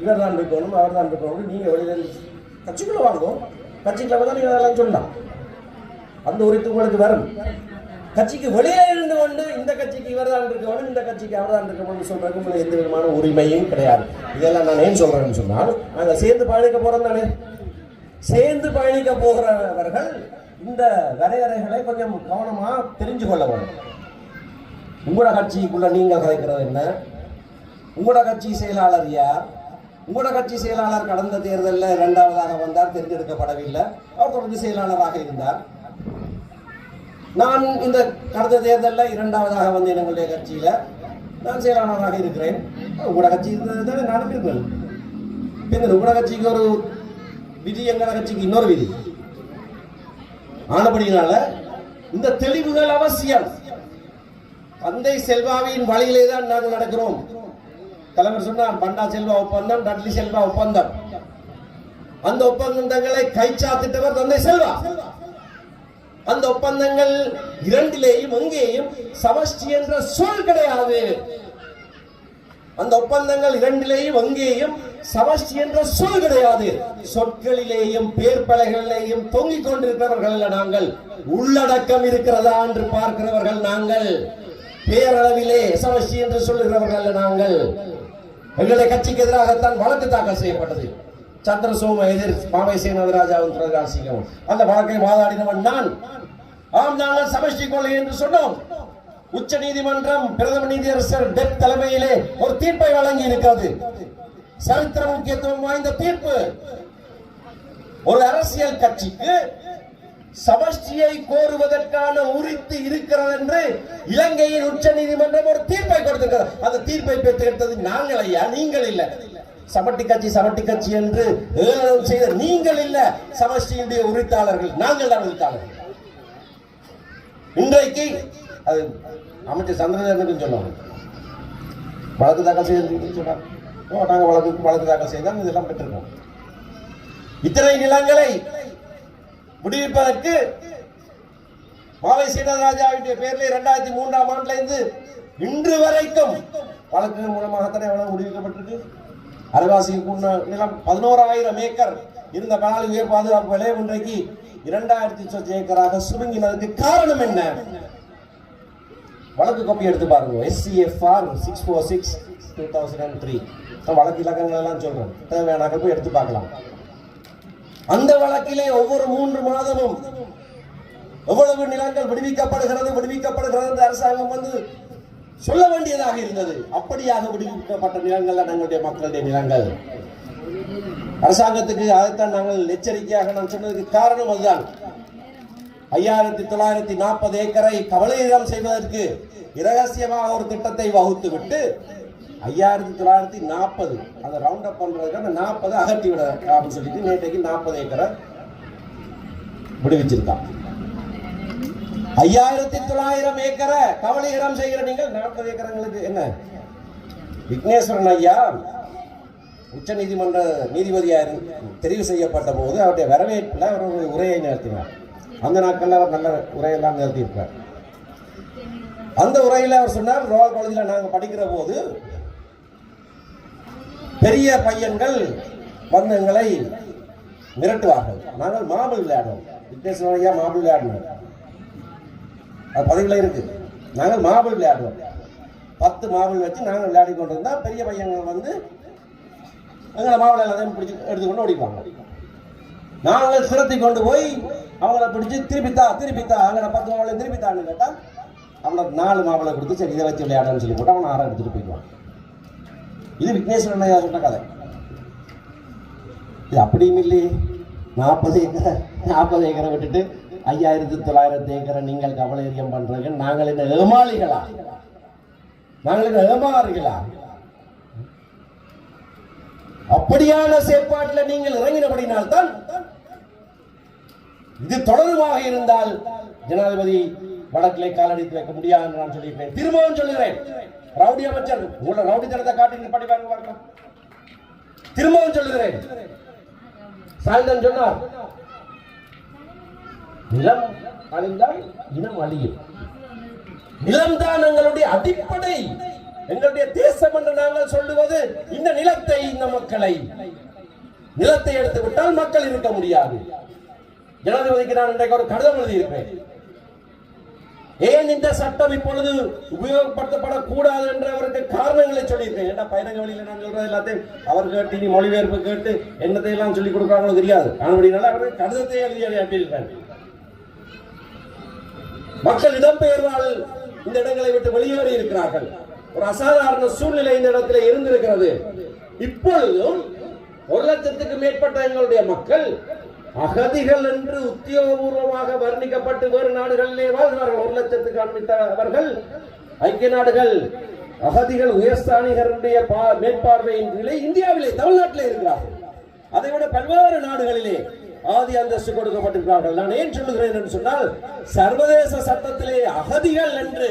இவர் தான் இருக்கணும், அவர் தான் இருக்கணும், நீங்க வெளியில் கட்சிக்குள்ள வாங்கும், கட்சிக்குள்ள தான் நீங்க அதெல்லாம் சொல்லலாம். அந்த உரித்து உங்களுக்கு வரும். கட்சிக்கு வெளியே இருந்து கொண்டு இந்த கட்சிக்கு இவர் தான் இருக்கணும், இந்த கட்சிக்கு அவர் தான் இருக்கணும்னு சொல்றதுக்கு உங்களுக்கு எந்த விதமான உரிமையும் கிடையாது. இதெல்லாம் நான் ஏன் சொல்றேன்னு சொன்னால், நாங்கள் சேர்ந்து பயணிக்க போறோம் தானே. சேர்ந்து பயணிக்க போகிறவர்கள் இந்த வரையறைகளை கொஞ்சம் கவனமா தெரிஞ்சு கொள்ள வேண்டும். உங்களோட கட்சிக்குள்ள நீங்கள் கலைக்கிறது என்ன? உங்களோட கட்சி செயலாளர் யார்? உங்களோட கட்சி செயலாளர் கடந்த தேர்தலில் 2ஆவதாக வந்தார், தேர்ந்தெடுக்கப்படவில்லை. அவர் தொடர்ந்து செயலாளராக இருந்தார். நான் இந்த கடந்த தேர்தலில் 2ஆவதாக வந்தேன். எங்களுடைய கட்சியில நான் செயலாளராக இருக்கிறேன். உங்களோட கட்சி இருந்தது நானும் இருக்கிறேன். உங்களோட கட்சிக்கு ஒரு விதி, எங்களோட கட்சிக்கு இன்னொரு விதி ஆனபடினால இந்த தெளிவுகள் அவசியம். தந்தை செல்வாவின் வழியிலே தான் நாங்கள் நடக்கிறோம். தலைவர் சொன்னார், பண்டா செல்வா ஒப்பந்தம், டட்லி செல்வா ஒப்பந்தம். அந்த ஒப்பந்தங்களை கைச்சாத்திட்டவர் தந்தை செல்வா. அந்த ஒப்பந்தங்கள் இரண்டிலேயும் எங்கேயும் சமஷ்டி என்ற சொல் கிடையாது. அந்த ஒப்பந்தங்கள் இரண்டிலேயும் எங்கேயும் சமஷ்டி என்ற சொல் கிடையாது. சொற்களிலேயும் பேர்பலைகளிலேயும் தொங்கிக் கொண்டிருக்கிறவர்கள் நாங்கள். உள்ளடக்கம் இருக்கிறதா என்று பார்க்கிறவர்கள் நாங்கள். பேரளவிலே சமஷ்டி என்று சொல்லுகிறவர்கள் நாங்கள். எங்களுடைய கட்சிக்கு எதிராகத்தான் வழக்கு தாக்கல் செய்யப்பட்டது. சந்திரசோம எதிர் மாவை சேனராஜாவும் பிரகாசிக்கவும் அந்த வழக்கை வாதாடினவன் நான். ஆம், நாங்கள் சமஷ்டி கொள்கை என்று சொன்னோம். உச்ச நீதிமன்றம் பிரதம நீதியரசர் டெப் தலைமையிலே ஒரு தீர்ப்பை வழங்கி இருக்கிறது. சரித்திர முக்கியத்துவம் வாய்ந்த தீர்ப்பு. ஒரு அரசியல் கட்சிக்கு சமஷ்டியை கோருவதற்கான உரித்து இருக்கிறது என்று இலங்கையின் உச்ச நீதிமன்றம் ஒரு தீர்ப்பை கொடுத்திருக்கிறது. அந்த தீர்ப்பை பெற்றெடுத்தது நாங்கள் ஐயா, நீங்கள் இல்ல. சமட்டி கட்சி என்று ஏளனம் செய்த நீங்கள் இல்ல. சமஷ்டியுடைய உரித்தாளர்கள் நாங்கள் தான் உரித்தாளர்கள். இன்றைக்கு அது அமைச்சர் சந்திரசேகரனுக்கு சொன்னாங்க, வழக்கு தாக்கல் செய்து சொன்னாங்க. நாங்கள் வழக்கு தாக்கல் செய்தால் இதெல்லாம் பெற்றிருக்கோம். இத்தனை நிலங்களை முடிவிப்பதற்கு மாவை சீனராஜாவுடைய பேரில் 2003ஆம் ஆண்டுல இருந்து இன்று வரைக்கும் வழக்குகள் மூலமாகத்தானே எவ்வளவு முடிவிக்கப்பட்டிருக்கு. அரைவாசிக்கு நிலம் 11,000 ஏக்கர் இருந்த பனாலி உயர் பாதுகாப்பு வலயம் இன்றைக்கு 2,000 ஏக்கராக சுருங்கினதுக்கு காரணம் என்ன? வழக்கு காப்பி எடுத்து பாருங்க. SCFR 646/2003 வழக்கு இலக்கங்கள் எல்லாம் சொல்றேன், தேவையான போய் எடுத்து பார்க்கலாம். அந்த வழக்கிலே ஒவ்வொரு 3 மாதமும் எவ்வளவு நிலங்கள் விடுவிக்கப்படுகிறது அரசாங்கம் வந்து சொல்ல வேண்டியதாக இருந்தது. அப்படியாக விடுவிக்கப்பட்ட நிலங்கள் எங்களுடைய மக்களுடைய நிலங்கள். அரசாங்கத்துக்கு அதைத்தான் நாங்கள் எச்சரிக்கையாக நான் சொன்னதுக்கு காரணம் அதுதான். 5940 ஏக்கரை கவலையிடம் செய்வதற்கு இரகசியமாக ஒரு திட்டத்தை வகுத்து விட்டு 5940 அதை ரவுண்ட் அப் பண்றதுக்கு அந்த 40 அகற்றி விட அப்படின்னு சொல்லிட்டு நேற்றைக்கு 40 ஏக்கரை விடுவிச்சிருக்கான். 5900 ஏக்கரை கவலையிடம் செய்கிற நீங்கள் 40 ஏக்கரங்களுக்கு என்ன? விக்னேஸ்வரன் ஐயா உச்ச நீதிமன்ற நீதிபதியாக தெரிவு செய்யப்பட்ட போது அவருடைய வரவேற்பில் அவர் ஒரு உரையை நிறுத்தினார். அந்த நாட்களில் அவர் நல்ல உரையெல்லாம் நிறுத்தியிருப்பார். அந்த உரையில் அவர் சொன்னார், ரோயல் காலேஜில் நாங்கள் படிக்கிற போது பெரிய பையன்கள் வந்து எங்களை மிரட்டுவார்கள். நாங்கள் மாபிள் விளையாடுவோம். விக்னேஸ்வரன் ஐயா மாபிள் விளையாடுவோம், அது பதிவில் இருக்கு. நாங்கள் மாபிள் விளையாடுவோம். 10 மாபிள் வச்சு நாங்கள் விளையாடி கொண்டிருந்தா பெரிய பையன்கள் வந்து எங்களை மாவிளை எல்லாத்தையும் பிடிச்சி எடுத்துக்கொண்டு ஓடிப்பாங்க. நாங்கள் சிரத்தை கொண்டு போய் அவங்கள பிடிச்சி திருப்பித்தா அங்கே 10 மாவிளை திருப்பித்தான்னு கேட்டால் அவனுக்கு 4 மாவிளை கொடுத்து சரி இதை வச்சு விளையாடுன்னு சொல்லி போட்டு அவனை 6 எடுத்துட்டு போயிடுவான். இது விக்னேஸ்வரன் ஐயா சொன்ன கதை. இது அப்படியும் இல்லையே. 40 ஏக்கரை விட்டுட்டு 5900 ஏக்கரை நீங்கள் கவலையம் பண்றீங்க. நாங்கள் என்ன ஏமாளிகளா? நாங்கள் என்ன ஏமாறுகளா? அப்படியான செயற்பாட்டில் நீங்கள் இறங்கினபடினால்தான் இது தொடருமாக இருந்தால் ஜனாதிபதி வடக்கிலே காலடித்து வைக்க முடியாது என்று நான் சொல்லியிருக்கிறேன். திரும்பவும் சொல்லுகிறேன், ரவுடி அமைச்சர் உங்களோட ரவுடித்தனத்தை காட்டி படி பாருங்க. திரும்பவும் சொல்லுகிறேன், சாயந்தரம் சொன்னார், நிலம் அழிந்தால் இனம் அழியும். நிலம்தான் எங்களுடைய அடிப்படை, எங்களுடைய தேசம் என்று நாங்கள் சொல்லுவது. இந்த நிலத்தை, இந்த மக்களை, நிலத்தை எடுத்து விட்டால் மக்கள் இருக்க முடியாது. ஜனாதிபதிக்கு நான் இன்றைக்கு ஒரு கடிதம் எழுதியிருப்பேன். ஏன் இந்த சட்டம் இப்பொழுது உபயோகப்படுத்தப்படக்கூடாது என்ற அவருக்கு காரணங்களை சொல்லியிருக்கேன். ஏன்னா பயிரங்க வழியில் நான் சொல்றது எல்லாத்தையும் அவர் கேட்டு இனி மொழிபெயர்ப்பு கேட்டு என்னத்தை எல்லாம் சொல்லிக் கொடுக்குறாங்களோ தெரியாது. அப்படினால அவருக்கு கடிதத்தை எழுதி அனுப்பியிருக்கேன். மக்கள் இடம்பெயர்வால் இந்த இடங்களை விட்டு வெளியேறி இருக்கிறார்கள். ஒரு அசாதாரண சூழ்நிலை இந்த இடத்துல இருந்திருக்கிறது. இப்பொழுதும் 1,00,000க்கு மேற்பட்ட எங்களுடைய மக்கள் அகதிகள் என்று உத்தியோகபூர்வமாக வர்ணிக்கப்பட்டு வேறு நாடுகளிலே வாழ்கிறார்கள். 1,00,000க்கு அண்மித்தவர்கள் ஐக்கிய நாடுகள் அகதிகள் உயர்ஸ்தானிகருடைய மேற்பார்வையின் கீழே இந்தியாவிலே, தமிழ்நாட்டிலே இருக்கிறார்கள். அதை விட பல்வேறு நாடுகளிலே ஆதி அந்தஸ்து கொடுக்கப்பட்டிருக்கிறார்கள். நான் ஏன் சொல்லுகிறேன் என்று சொன்னால், சர்வதேச சட்டத்திலே அகதிகள் என்று,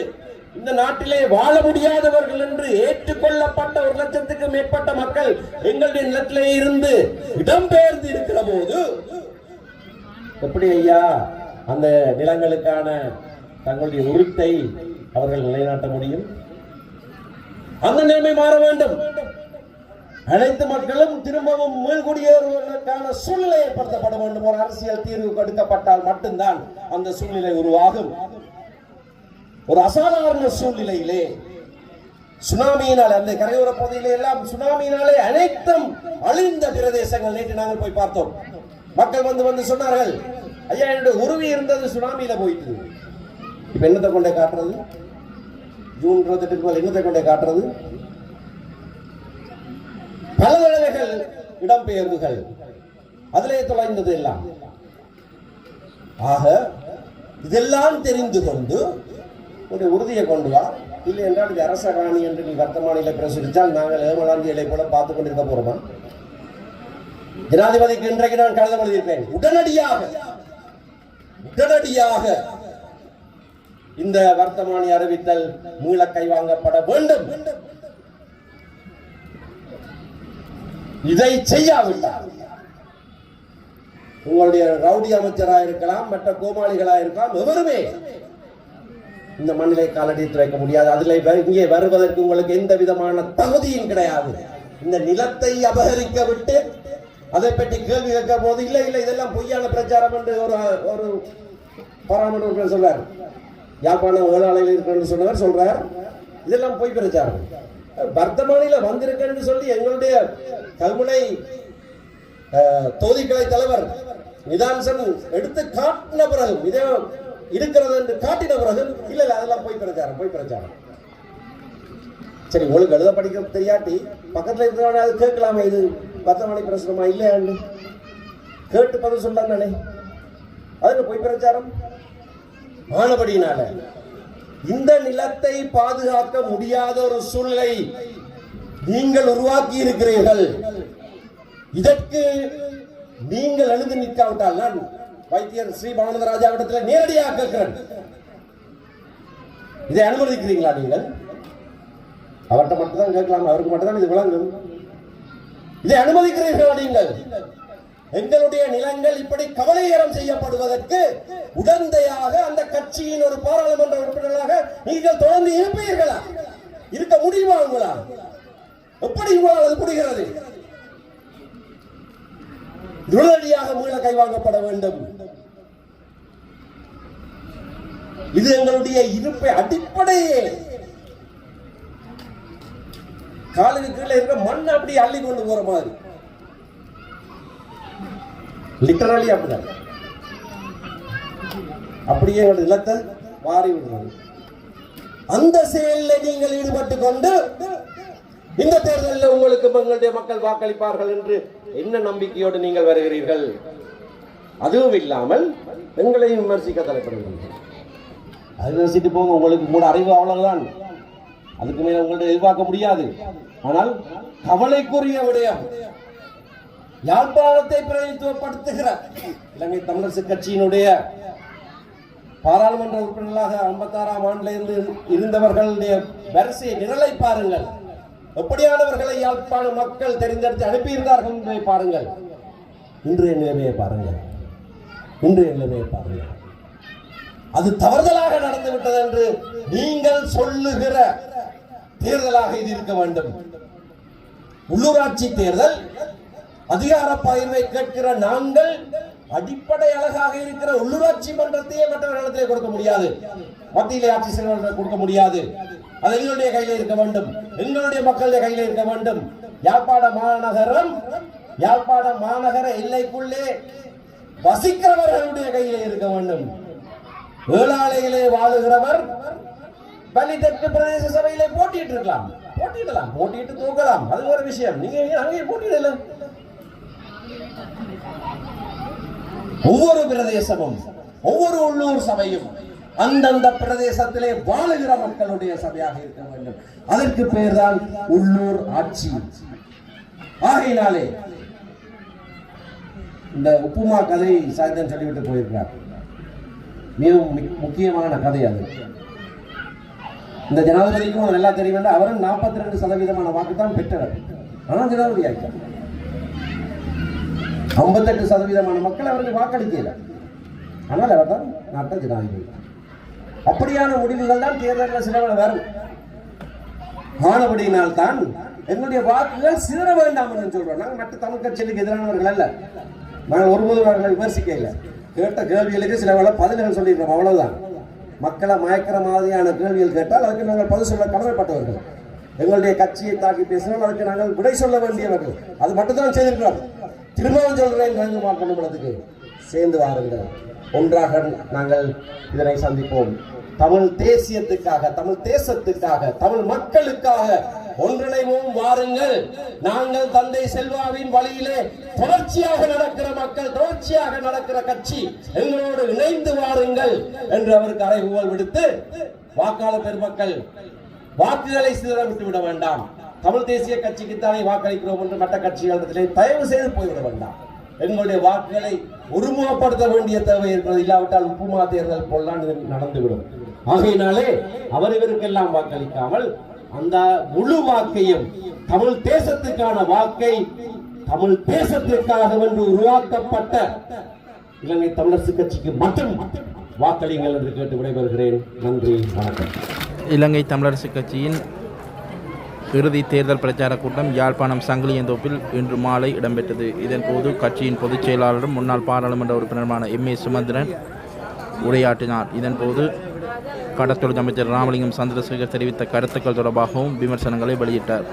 இந்த நாட்டிலே வாழ முடியாதவர்கள் என்று ஏற்றுக்கொள்ளப்பட்ட 1,00,000க்கு மேற்பட்ட மக்கள் எங்களுடைய நிலத்திலே இருந்து இடம்பெயர்ந்து இருக்கிற போது எப்படி ஐயா அந்த நிலங்களுக்கான தங்களுடைய உரித்தை அவர்கள் நிலைநாட்ட முடியும்? அந்த நிலைமை மாற வேண்டும். அனைத்து மக்களும் திரும்பவும் மேல்குடியேறுவதற்கான சூழ்நிலை ஏற்படுத்தப்பட வேண்டும். ஒரு அரசியல் தீர்வு கொடுக்கப்பட்டால் மட்டும்தான் அந்த சூழ்நிலை உருவாகும். ஒரு அசாதாரண சூழ்நிலையிலே சுனாமியினால், அந்த கரையோர பகுதியிலே எல்லாம் சுனாமியினாலே அனைத்தும் அழிந்த பிரதேசங்கள் நேற்று நாங்கள் போய் பார்த்தோம். மக்கள் வந்து சொன்னார்கள், ஐயா என்னுடைய உருவி இருந்தது சுனாமியில போயிட்டு, இப்ப என்னத்தை கொண்டே காட்டுறது? ஜூன் 28க்கு மேல் என்னத்தை கொண்டே காட்டுறது? பல தடவைகள் இடம்பெயர்வுகள் அதிலே தொலைந்தது எல்லாம். ஆக இதெல்லாம் தெரிந்து கொண்டு உடைய உறுதியை கொண்டு வா. இல்லை என்றால் இது அரச காணி என்று நீ வர்த்தமானில பிரசுரித்தால் நாங்கள் ஏமலாந்திகளை போல பார்த்து கொண்டிருக்க போறோமா? ஜனாதிபதிக்கு இன்றைக்கு நான் கடிதம் எழுதியிருப்பேன். உடனடியாக இந்த வர்த்தமானி அறிவித்தல் மீள கைவாங்கப்பட வேண்டும். இதை செய்யாவிட்டால் உங்களுடைய ரவுடி அமைச்சராக இருக்கலாம், மற்ற கோமாளிகளாக இருக்கலாம், எவருமே இந்த மண்ணிலை காலடித்து வைக்க முடியாது. அதில் இங்கே வருவதற்கு உங்களுக்கு எந்த விதமான தகுதியும் கிடையாது. இந்த நிலத்தை அபகரிக்க விட்டு அதை பற்றி கேள்வி கேட்க போது இல்லை இதெல்லாம் பொய்யான பிரச்சாரம் என்று ஒரு பாராளுமன்ற சொல்றாரு. யாழ்ப்பாணம் வேளாளையில் இருக்கிறன்னு சொன்னவர் சொல்றார். இதெல்லாம் போய் பிரச்சாரம். வர்த்தமானில வந்திருக்கேன்னு சொல்லி எங்களுடைய கல்முனை தொகுதிக்கலை தலைவர் நிதான்சன் எடுத்து காட்டின பிறகு இதே இருக்கிறது என்று காட்டின பிறகு இல்ல அதெல்லாம் போய் பிரச்சாரம். சரி, உங்களுக்கு எழுத படிக்க தெரியாட்டி பக்கத்துல இருக்கிறவங்க அது கேட்கலாமே, இது வர்த்தமானி பிரசுரமா இல்லையாண்டு கேட்டு பதில் சொல்லாங்க. அதுல போய் பிரச்சாரம் ஆனபடியினால இந்த நிலத்தை பாதுகாக்க முடியாத ஒரு சூழ்நிலை நீங்கள் உருவாக்கி இருக்கிறீர்கள். இதற்கு நீங்கள் எழுந்து நிற்காவிட்டால் நான் வைத்தியர் ஸ்ரீ பவனந்தராஜாவிடத்தில் நேரடியாக கேட்கிறேன், இதை அனுமதிக்கிறீங்களா? நீங்கள் அவர்கிட்ட மட்டும்தான் கேட்கலாம், அவருக்கு மட்டும்தான் இது விளங்கும். இதை அனுமதிக்கிறீர்களா? நீங்கள் எங்களுடைய நிலங்கள் இப்படி கவலையரம் செய்யப்படுவதற்கு உடந்தையாக அந்த கட்சியின் ஒரு பாராளுமன்ற உறுப்பினராக நீங்கள் தொடர்ந்து இருப்பீர்களா? இருக்க முடியுமா உங்களால்? எப்படி உங்களால் அது முடிகிறது? உடனடியாக மீள கைவாங்கப்பட வேண்டும். இது எங்களுடைய இருப்பை அடிப்படையே. காலுக்கு கீழே இருக்கிற மண் அப்படி அள்ளி கொண்டு போற மாதிரி, லிட்டரலி அப்படிதான். அப்படியே நிலத்தை மாறி விடுறது. அந்த செயலில் நீங்கள் ஈடுபட்டுக் கொண்டு இந்த தேர்தலில் உங்களுக்கு எங்களுடைய மக்கள் வாக்களிப்பார்கள் என்று என்ன நம்பிக்கையோடு நீங்கள் வருகிறீர்கள்? அதுவும் இல்லாமல் எங்களையும் விமர்சிக்க தலைப்படுகிறீர்கள். அது விமர்சிட்டு போங்க, உங்களுக்கு கூட அறிவு அவ்வளவுதான், அதுக்கு மேல உங்கள்ட்ட எதிர்பார்க்க முடியாது. ஆனால் கவலைக்குரிய விடயம், யாழ்ப்பாணத்தை பிரதிநிதித்துவப்படுத்துகிற இலங்கை தமிழரசு கட்சியினுடைய பாராளுமன்ற உறுப்பினர்களாக 56ஆம் ஆண்டில் இருந்து இருந்தவர்களுடைய வரிசை நிரலை பாருங்கள். எப்படியானவர்களை யாழ்ப்பாண மக்கள் தெரிந்தெடுத்து அனுப்பியிருந்தார்கள் என்பதை பாருங்கள். இன்றைய நிலைமையை பாருங்கள். அது தவறுதலாக நடந்துவிட்டது என்று நீங்கள் சொல்லுகிற தேர்தலாக இது இருக்க வேண்டும். உள்ளூராட்சி தேர்தல் அதிகார பகிர்வை கேட்கிற நாங்கள் அடிப்படை அழகாக இருக்கிற உள்ளூராட்சி மன்றத்தையே மற்றவர்களிடத்திலே கொடுக்க முடியாது, மத்தியிலே ஆட்சி செய்வர்கள் கொடுக்க முடியாது. அது எங்களுடைய கையில இருக்க வேண்டும், எங்களுடைய மக்களுடைய கையில இருக்க வேண்டும். யாழ்ப்பாண மாநகர எல்லைக்குள்ளே வசிக்கிறவர்களுடைய கையிலே இருக்க வேண்டும். வேளாளையிலே வாழுகிறவர் பலி தெற்கு பிரதேச சபையிலே போட்டியிடலாம், போட்டியிட்டு தூக்கலாம், அது ஒரு விஷயம். நீங்க அங்கே போட்டியிடல. ஒவ்வொரு பிரதேசமும் ஒவ்வொரு உள்ளூர் சபையும் அந்தந்த பிரதேசத்திலே வாழுகிற மக்களுடைய சபையாக இருக்க வேண்டும். அதற்கு பெயர் தான் உள்ளூர் ஆட்சி. ஆகையினாலே இந்த உப்புமா கதை சாயந்தரம் சொல்லிவிட்டு போயிருக்கிறார். மிகவும் முக்கியமான கதை அது. இந்த ஜனாதிபதிக்கும் நல்லா தெரியும், அவரும் 42% வாக்கு தான் பெற்றவர். ஆனால் ஜனாதிபதி ஆயிட்டார். 58% மக்கள் அவருக்கு வாக்களிக்கல. ஆனால் அவர் தான் நாட்டை ஜனாதிபதி. அப்படியான முடிவுகள் தான் தேர்தலில் சிலவர்கள் வரும். ஆனபடியினால் தான் எங்களுடைய வாக்குகள் சிதற வேண்டாம் என்று சொல்றோம். நாங்கள் மற்ற தமிழ் கட்சிகளுக்கு எதிரானவர்கள் அல்ல. நாங்கள் ஒருபோதும் அவர்களை விமர்சிக்க இல்லை. கேட்ட கேள்விகளுக்கு சில வேளை பதில்கள் சொல்லியிருக்கோம், அவ்வளவுதான். மக்களை மயக்கிற மாதிரியான கேள்விகள் கேட்டால் அதுக்கு நாங்கள் பதில் சொல்ல கடமைப்பட்டவர்கள். எங்களுடைய கட்சியை தாக்கி பேசினால் அதுக்கு நாங்கள் விடை சொல்ல வேண்டியவர்கள். அது மட்டும்தான் செய்திருக்கிறோம். திரும்பவும் சொல்றேன், பண்ணுறதுக்கு சேர்ந்து வாருங்கள், ஒன்றாக நாங்கள் இதனை சந்திப்போம். தமிழ் தேசியத்துக்காக, தமிழ் தேசத்துக்காக, தமிழ் மக்களுக்காக ஒன்றிணைவோம், வாருங்கள். நாங்கள் தந்தை செல்வாவின் வழியிலே தொடர்ச்சியாக நடக்கிற மக்கள், தொடர்ச்சியாக நடக்கிற கட்சி, எங்களோடு இணைந்து வாருங்கள் என்று அவருக்கு அறைகூவல் விடுத்து, வாக்காளர் பெருமக்கள் வாக்குகளை சிதற விட்டுவிட வேண்டாம். தமிழ் தேசிய கட்சிக்குத்தானே வாக்களிக்கிறோம் என்று மற்ற கட்சிகளிடத்திலே தயவு செய்து போய்விட வேண்டாம். எங்களுடைய வாக்குகளை ஒருமுகப்படுத்த வேண்டிய தேவை இருக்கிறது. இல்லாவிட்டால் உப்புமா தேர்தல் போலாம் நடந்துவிடும். ஆகையினாலே அவரவருக்கெல்லாம் வாக்களிக்காமல் அந்த முழு வாக்கையும், தமிழ் தேசத்துக்கான வாக்கை, தமிழ் தேசத்திற்காக என்று உருவாக்கப்பட்ட இலங்கை தமிழரசு கட்சிக்கு மட்டும் வாக்களிங்கள் என்று கேட்டு விடைபெறுகிறேன். நன்றி, வணக்கம். இலங்கை தமிழரசு கட்சியின் இறுதி தேர்தல் பிரச்சார கூட்டம் யாழ்ப்பாணம் சங்கிலியந்தோப்பில் இன்று மாலை இடம்பெற்றது. இதன்போது கட்சியின் பொதுச் செயலாளரும் முன்னாள் பாராளுமன்ற உறுப்பினருமான M.A. சுமந்திரன் உரையாற்றினார். இதன்போது கடத்தொழில் அமைச்சர் ராமலிங்கம் சந்திரசேகர் தெரிவித்த கருத்துக்கள் தொடர்பாகவும் விமர்சனங்களை வெளியிட்டார்.